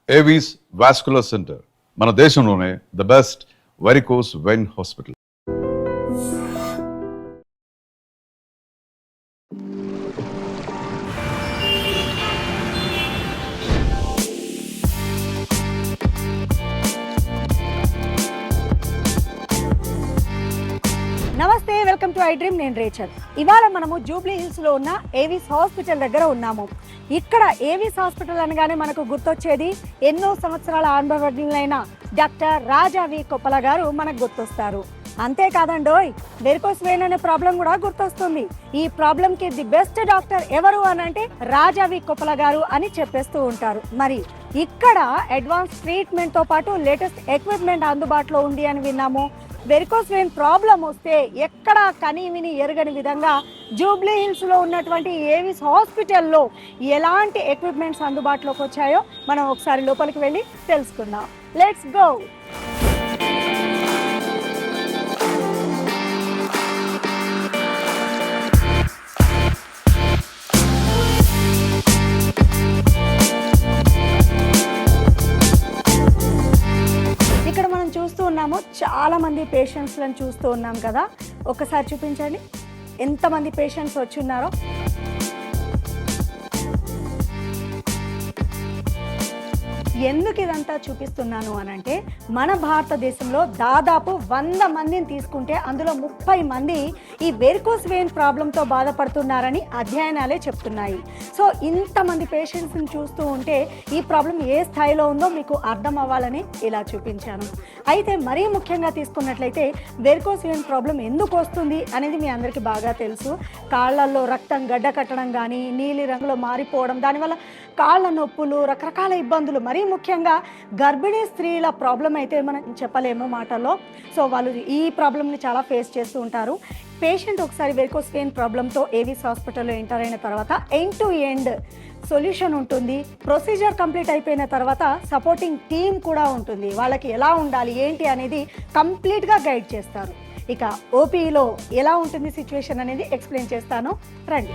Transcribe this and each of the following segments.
Avis vascular centre మన దేశంలోనే the best varicose vein hospital. నమస్తే, వెల్కమ్ టు ఐ డ్రీమ్. నేను రేచల్. ఇవాళ మనము జూబ్లీ హిల్స్ లో ఉన్న ఏవీస్ హాస్పిటల్ దగ్గర ఉన్నాము. ఇక్కడ ఏవీస్ హాస్పిటల్ అనగానే మనకు గుర్తొచ్చేది ఎన్నో సంవత్సరాల అనుభవజ్ఞులైన డాక్టర్ రాజా వి కొప్పల గారు మనకు గుర్తొస్తారు. అంతేకాదండోయ్, వెరికోస్ వెయిన్ అనే ప్రాబ్లం కూడా గుర్తొస్తుంది. ఈ ప్రాబ్లంకి ది బెస్ట్ డాక్టర్ ఎవరు అని అంటే రాజా వి కొప్పల గారు అని చెప్పేస్తూ ఉంటారు. మరి ఇక్కడ అడ్వాన్స్ ట్రీట్మెంట్తో పాటు లేటెస్ట్ ఎక్విప్మెంట్ అందుబాటులో ఉంది అని విన్నాము. వెరికోస్ వెయిన్ ప్రాబ్లం వస్తే ఎక్కడ కని విని ఎరగని విధంగా జూబ్లీ హిల్స్లో ఉన్నటువంటి ఏవీస్ హాస్పిటల్లో ఎలాంటి ఎక్విప్మెంట్స్ అందుబాటులోకి వచ్చాయో మనం ఒకసారి లోపలికి వెళ్ళి తెలుసుకుందాం. Let's go. ఇక్కడ మనం చూస్తూ ఉన్నాము, చాలా మంది పేషెంట్స్లను చూస్తూ ఉన్నాం కదా. ఒకసారి చూపించండి ఎంతమంది పేషెంట్స్ వచ్చి ఉన్నారో. ఎందుకు ఇదంతా చూపిస్తున్నాను అనంటే, మన భారతదేశంలో దాదాపు 100 మందిని తీసుకుంటే అందులో 30 మంది ఈ వెరికోస్ వెయిన్ ప్రాబ్లంతో బాధపడుతున్నారని అధ్యయనాలే చెప్తున్నాయి. సో ఇంతమంది పేషెంట్స్ని చూస్తూ ఉంటే ఈ ప్రాబ్లం ఏ స్థాయిలో ఉందో మీకు అర్థం అవ్వాలని ఇలా చూపించాను. అయితే మరీ ముఖ్యంగా తీసుకున్నట్లయితే వెరికోస్ వెయిన్ ప్రాబ్లం ఎందుకు వస్తుంది అనేది మీ అందరికీ బాగా తెలుసు. కాళ్ళల్లో రక్తం గడ్డ కట్టడం కానీ, నీలి రంగులో మారిపోవడం, దానివల్ల కాళ్ళ నొప్పులు, రకరకాల ఇబ్బందులు. మరీ ముఖ్యంగా గర్భిణీ స్త్రీల ప్రాబ్లం అయితే మనం చెప్పలేము మాటల్లో. సో వాళ్ళు ఈ ప్రాబ్లమ్ని చాలా ఫేస్ చేస్తూ ఉంటారు. పేషెంట్ ఒకసారి వెరికోస్ వెయిన్ ప్రాబ్లంతో ఏవీస్ హాస్పిటల్లో ఎంటర్ అయిన తర్వాత ఎండ్ టు ఎండ్ సొల్యూషన్ ఉంటుంది. ప్రొసీజర్ కంప్లీట్ అయిపోయిన తర్వాత సపోర్టింగ్ టీమ్ కూడా ఉంటుంది. వాళ్ళకి ఎలా ఉండాలి ఏంటి అనేది కంప్లీట్గా గైడ్ చేస్తారు. ఇక ఓపీలో ఎలా ఉంటుంది సిచ్యువేషన్ అనేది ఎక్స్ప్లెయిన్ చేస్తాను, రండి.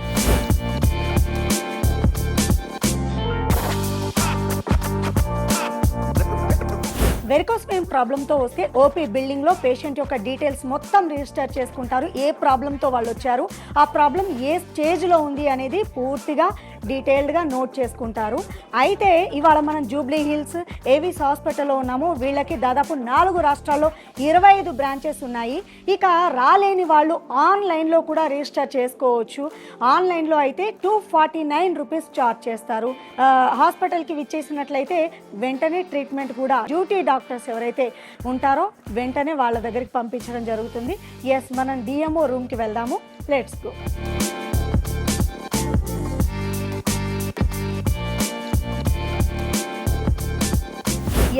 వెరికోస్ వెయిన్ ప్రాబ్లంతో వస్తే ఓపీ బిల్డింగ్లో పేషెంట్ యొక్క డీటెయిల్స్ మొత్తం రిజిస్టర్ చేసుకుంటారు. ఏ ప్రాబ్లంతో వాళ్ళు వచ్చారు, ఆ ప్రాబ్లం ఏ స్టేజ్లో ఉంది అనేది పూర్తిగా డీటెయిల్డ్గా నోట్ చేసుకుంటారు. అయితే ఇవాళ మనం జూబ్లీ హిల్స్ ఏవీస్ హాస్పిటల్లో ఉన్నాము. వీళ్ళకి దాదాపు 4 రాష్ట్రాల్లో 25 బ్రాంచెస్ ఉన్నాయి. ఇక రాలేని వాళ్ళు ఆన్లైన్లో కూడా రిజిస్టర్ చేసుకోవచ్చు. ఆన్లైన్లో అయితే 249 రూపీస్ ఛార్జ్ చేస్తారు. హాస్పిటల్కి విచ్చేసినట్లయితే వెంటనే ట్రీట్మెంట్ కూడా డ్యూటీ డాక్టర్స్ ఎవరైతే ఉంటారో వెంటనే వాళ్ళ దగ్గరికి పంపించడం జరుగుతుంది. ఎస్, మనం డిఎంఓ రూమ్కి వెళ్దాము. Let's go.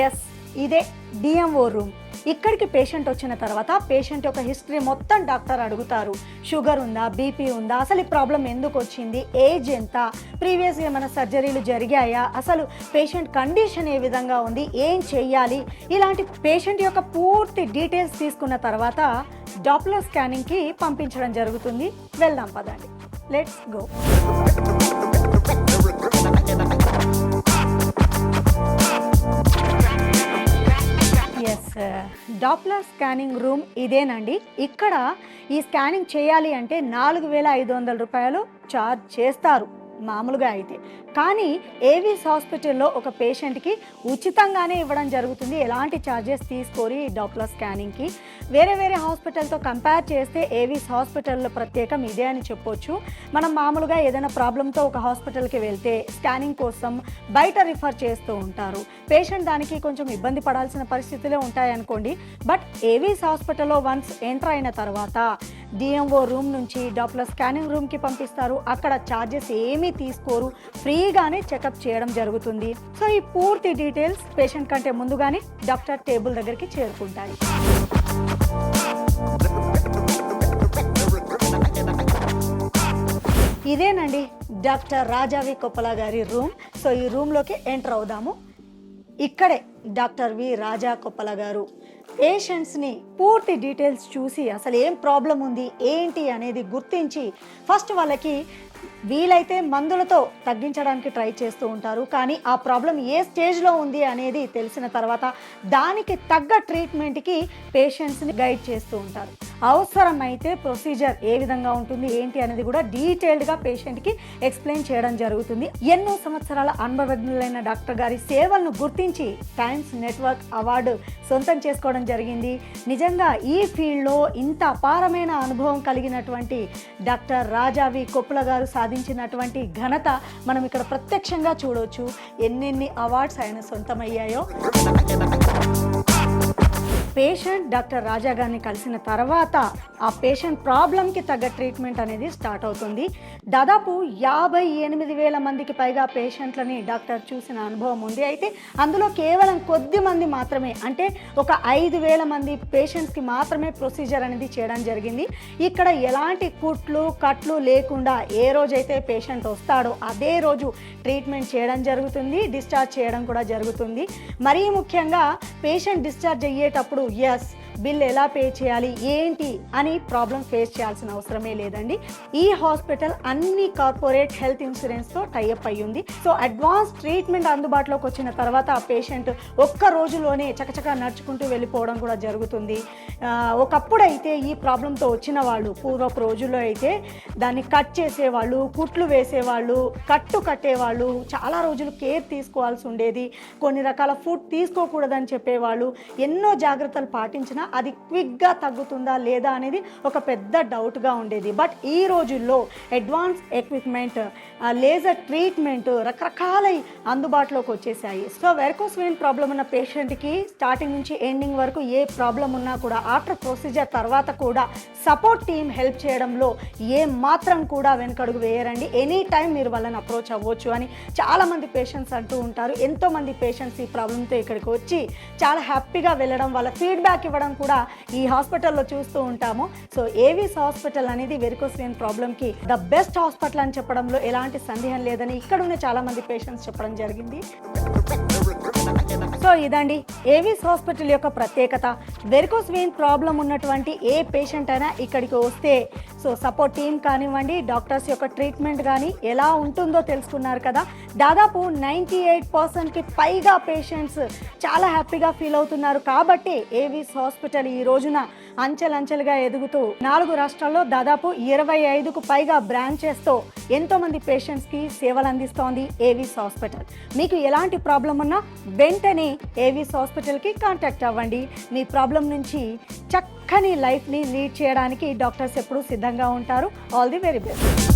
ఎస్, ఇదే డిఎంఓ రూమ్. ఇక్కడికి పేషెంట్ వచ్చిన తర్వాత పేషెంట్ యొక్క హిస్టరీ మొత్తం డాక్టర్ అడుగుతారు. షుగర్ ఉందా, బీపీ ఉందా, అసలు ఈ ప్రాబ్లం ఎందుకు వచ్చింది, ఏజ్ ఎంత, ప్రీవియస్గా ఏమైనా సర్జరీలు జరిగాయా, అసలు పేషెంట్ కండిషన్ ఏ విధంగా ఉంది, ఏం చెయ్యాలి, ఇలాంటి పేషెంట్ యొక్క పూర్తి డీటెయిల్స్ తీసుకున్న తర్వాత డాప్లర్ స్కానింగ్కి పంపించడం జరుగుతుంది. వెళ్దాం పదండి, let's go. Yes, Doppler scanning room ఇదేనండి. ఇక్కడ ఈ స్కానింగ్ చేయాలి అంటే 4,500 రూపాయలు ఛార్జ్ చేస్తారు మామూలుగా అయితే. కానీ ఏవీస్ హాస్పిటల్లో ఒక పేషెంట్కి ఉచితంగానే ఇవ్వడం జరుగుతుంది. ఎలాంటి ఛార్జెస్ తీసుకోరు ఈ డాప్లర్ స్కానింగ్కి. వేరే వేరే హాస్పిటల్తో కంపేర్ చేస్తే ఏవీస్ హాస్పిటల్లో ప్రత్యేకం ఇదే అని చెప్పొచ్చు. మనం మామూలుగా ఏదైనా ప్రాబ్లంతో ఒక హాస్పిటల్కి వెళ్తే స్కానింగ్ కోసం బయట రిఫర్ చేస్తూ ఉంటారు. పేషెంట్ దానికి కొంచెం ఇబ్బంది పడాల్సిన పరిస్థితులే ఉంటాయనుకోండి. బట్ ఏవీస్ హాస్పిటల్లో వన్స్ ఎంటర్ అయిన తర్వాత డిఎంఓ రూమ్ నుంచి డాప్లర్ స్కానింగ్ రూమ్కి పంపిస్తారు. అక్కడ ఛార్జెస్ ఏమీ తీసుకోరు, ఫ్రీగానే చెకప్ చేయడం జరుగుతుంది. సో ఈ పూర్తి డీటెయిల్స్ పేషెంట్ కంటే ముందుగానే డాక్టర్ టేబుల్ దగ్గరికి చేరుకుంటాయి. ఇదేనండి డాక్టర్ రాజా వి కొప్పల గారి రూమ్. సో ఈ రూమ్లోకి ఎంటర్ అవుదాము. ఇక్కడే డాక్టర్ వి రాజా కొప్పల గారు పేషెంట్స్ని పూర్తి డీటెయిల్స్ చూసి అసలు ఏం ప్రాబ్లం ఉంది ఏంటి అనేది గుర్తించి ఫస్ట్ వాళ్ళకి వీలైతే మందులతో తగ్గించడానికి ట్రై చేస్తూ ఉంటారు. కానీ ఆ ప్రాబ్లం ఏ స్టేజ్లో ఉంది అనేది తెలిసిన తర్వాత దానికి తగ్గ ట్రీట్మెంట్కి పేషెంట్స్ని గైడ్ చేస్తూ ఉంటారు. అవసరమైతే ప్రొసీజర్ ఏ విధంగా ఉంటుంది ఏంటి అనేది కూడా డీటెయిల్డ్గా పేషెంట్కి ఎక్స్ప్లెయిన్ చేయడం జరుగుతుంది. ఎన్నో సంవత్సరాల అనుభవజ్ఞులైన డాక్టర్ గారి సేవలను గుర్తించి టైమ్స్ నెట్వర్క్ అవార్డు సొంతం చేసుకోవడం జరిగింది. నిజంగా ఈ ఫీల్డ్లో ఇంత అపారమైన అనుభవం కలిగినటువంటి డాక్టర్ రాజావి కొప్పుల గారు సాధించినటువంటి ఘనత మనం ఇక్కడ ప్రత్యక్షంగా చూడవచ్చు. ఎన్నెన్ని అవార్డ్స్ ఆయన సొంతమయ్యాయో. పేషెంట్ డాక్టర్ రాజా గారిని కలిసిన తర్వాత ఆ పేషెంట్ ప్రాబ్లంకి తగ్గ ట్రీట్మెంట్ అనేది స్టార్ట్ అవుతుంది. దాదాపు 58,000 మందికి పైగా పేషెంట్లని డాక్టర్ చూసిన అనుభవం ఉంది. అయితే అందులో కేవలం కొద్ది మంది మాత్రమే, అంటే ఒక 5,000 మంది పేషెంట్స్కి మాత్రమే ప్రొసీజర్ అనేది చేయడం జరిగింది. ఇక్కడ ఎలాంటి కుట్లు కట్లు లేకుండా ఏ రోజైతే పేషెంట్ వస్తాడో అదే రోజు ట్రీట్మెంట్ చేయడం జరుగుతుంది, డిశ్చార్జ్ చేయడం కూడా జరుగుతుంది. మరీ ముఖ్యంగా పేషెంట్ డిశ్చార్జ్ అయ్యేటప్పుడు బిల్ ఎలా పే చేయాలి ఏంటి అని ప్రాబ్లం ఫేస్ చేయాల్సిన అవసరమే లేదండి. ఈ హాస్పిటల్ అన్ని కార్పొరేట్ హెల్త్ ఇన్సూరెన్స్తో టైఅప్ అయ్యి ఉంది. సో అడ్వాన్స్ ట్రీట్మెంట్ అందుబాటులోకి వచ్చిన తర్వాత ఆ పేషెంట్ ఒక్క రోజులోనే చకచకా నడుచుకుంటూ వెళ్ళిపోవడం కూడా జరుగుతుంది. ఒకప్పుడు అయితే ఈ ప్రాబ్లంతో వచ్చిన వాళ్ళు పూర్వపు రోజుల్లో అయితే దాన్ని కట్ చేసేవాళ్ళు, కుట్లు వేసేవాళ్ళు, కట్టేవాళ్ళు, చాలా రోజులు కేర్ తీసుకోవాల్సి ఉండేది. కొన్ని రకాల ఫుడ్ తీసుకోకూడదని చెప్పేవాళ్ళు. ఎన్నో జాగ్రత్తలు పాటించినా అది క్విక్గా తగ్గుతుందా లేదా అనేది ఒక పెద్ద డౌట్గా ఉండేది. బట్ ఈ రోజుల్లో అడ్వాన్స్ ఎక్విప్మెంట్, లేజర్ ట్రీట్మెంట్ రకరకాలై అందుబాటులోకి వచ్చేసాయి. సో వెరికోస్ వెయిన్ ప్రాబ్లం ఉన్న పేషెంట్కి స్టార్టింగ్ నుంచి ఎండింగ్ వరకు ఏ ప్రాబ్లం ఉన్నా కూడా ఆఫ్టర్ ప్రొసీజర్ తర్వాత కూడా సపోర్ట్ టీమ్ హెల్ప్ చేయడంలో ఏ మాత్రం కూడా వెనకడుగు వేయరండి. ఎనీ టైం మీరు వాళ్ళని అప్రోచ్ అవ్వచ్చు అని చాలామంది పేషెంట్స్ అంటూ ఉంటారు. ఎంతోమంది పేషెంట్స్ ఈ ప్రాబ్లంతో ఇక్కడికి వచ్చి చాలా హ్యాపీగా వెళ్ళడం, వాళ్ళ ఫీడ్బ్యాక్ ఇవ్వడం కూడా ఈ హాస్పిటల్లో చూస్తూ ఉంటాము. సో ఏవిస్ హాస్పిటల్ అనేది వెరికోస్ వెయిన్ ప్రాబ్లంకి ద బెస్ట్ హాస్పిటల్ అని చెప్పడంలో ఎలాంటి సందేహం లేదని ఇక్కడ ఉన్న చాలా మంది పేషెంట్స్ చెప్పడం జరిగింది. సో ఇదండి ఏవిస్ హాస్పిటల్ యొక్క ప్రత్యేకత. వెరికోస్ వెయిన్ ప్రాబ్లం ఉన్నటువంటి ఏ పేషెంట్ అయినా ఇక్కడికి వస్తే సో సపోర్ట్ టీమ్ కానివ్వండి, డాక్టర్స్ యొక్క ట్రీట్మెంట్ కానీ ఎలా ఉంటుందో తెలుసుకున్నారు కదా. దాదాపు 98%కి పైగా పేషెంట్స్ చాలా హ్యాపీగా ఫీల్ అవుతున్నారు. కాబట్టి ఏవిస్ హాస్పిటల్ ఈ రోజున అంచెలంచెలుగా ఎదుగుతూ 4 రాష్ట్రాల్లో దాదాపు 25కు పైగా బ్రాంచెస్తో ఎంతోమంది పేషెంట్స్కి సేవలు అందిస్తోంది ఏవిస్ హాస్పిటల్. మీకు ఎలాంటి ప్రాబ్లం ఉన్నా వెంటనే ఏవిస్ హాస్పిటల్కి కాంటాక్ట్ అవ్వండి. మీ ప్రాబ్లం నుంచి చక్కని లైఫ్ని లీడ్ చేయడానికి డాక్టర్స్ ఎప్పుడూ సిద్ధంగా ఉంటారు. All the very best.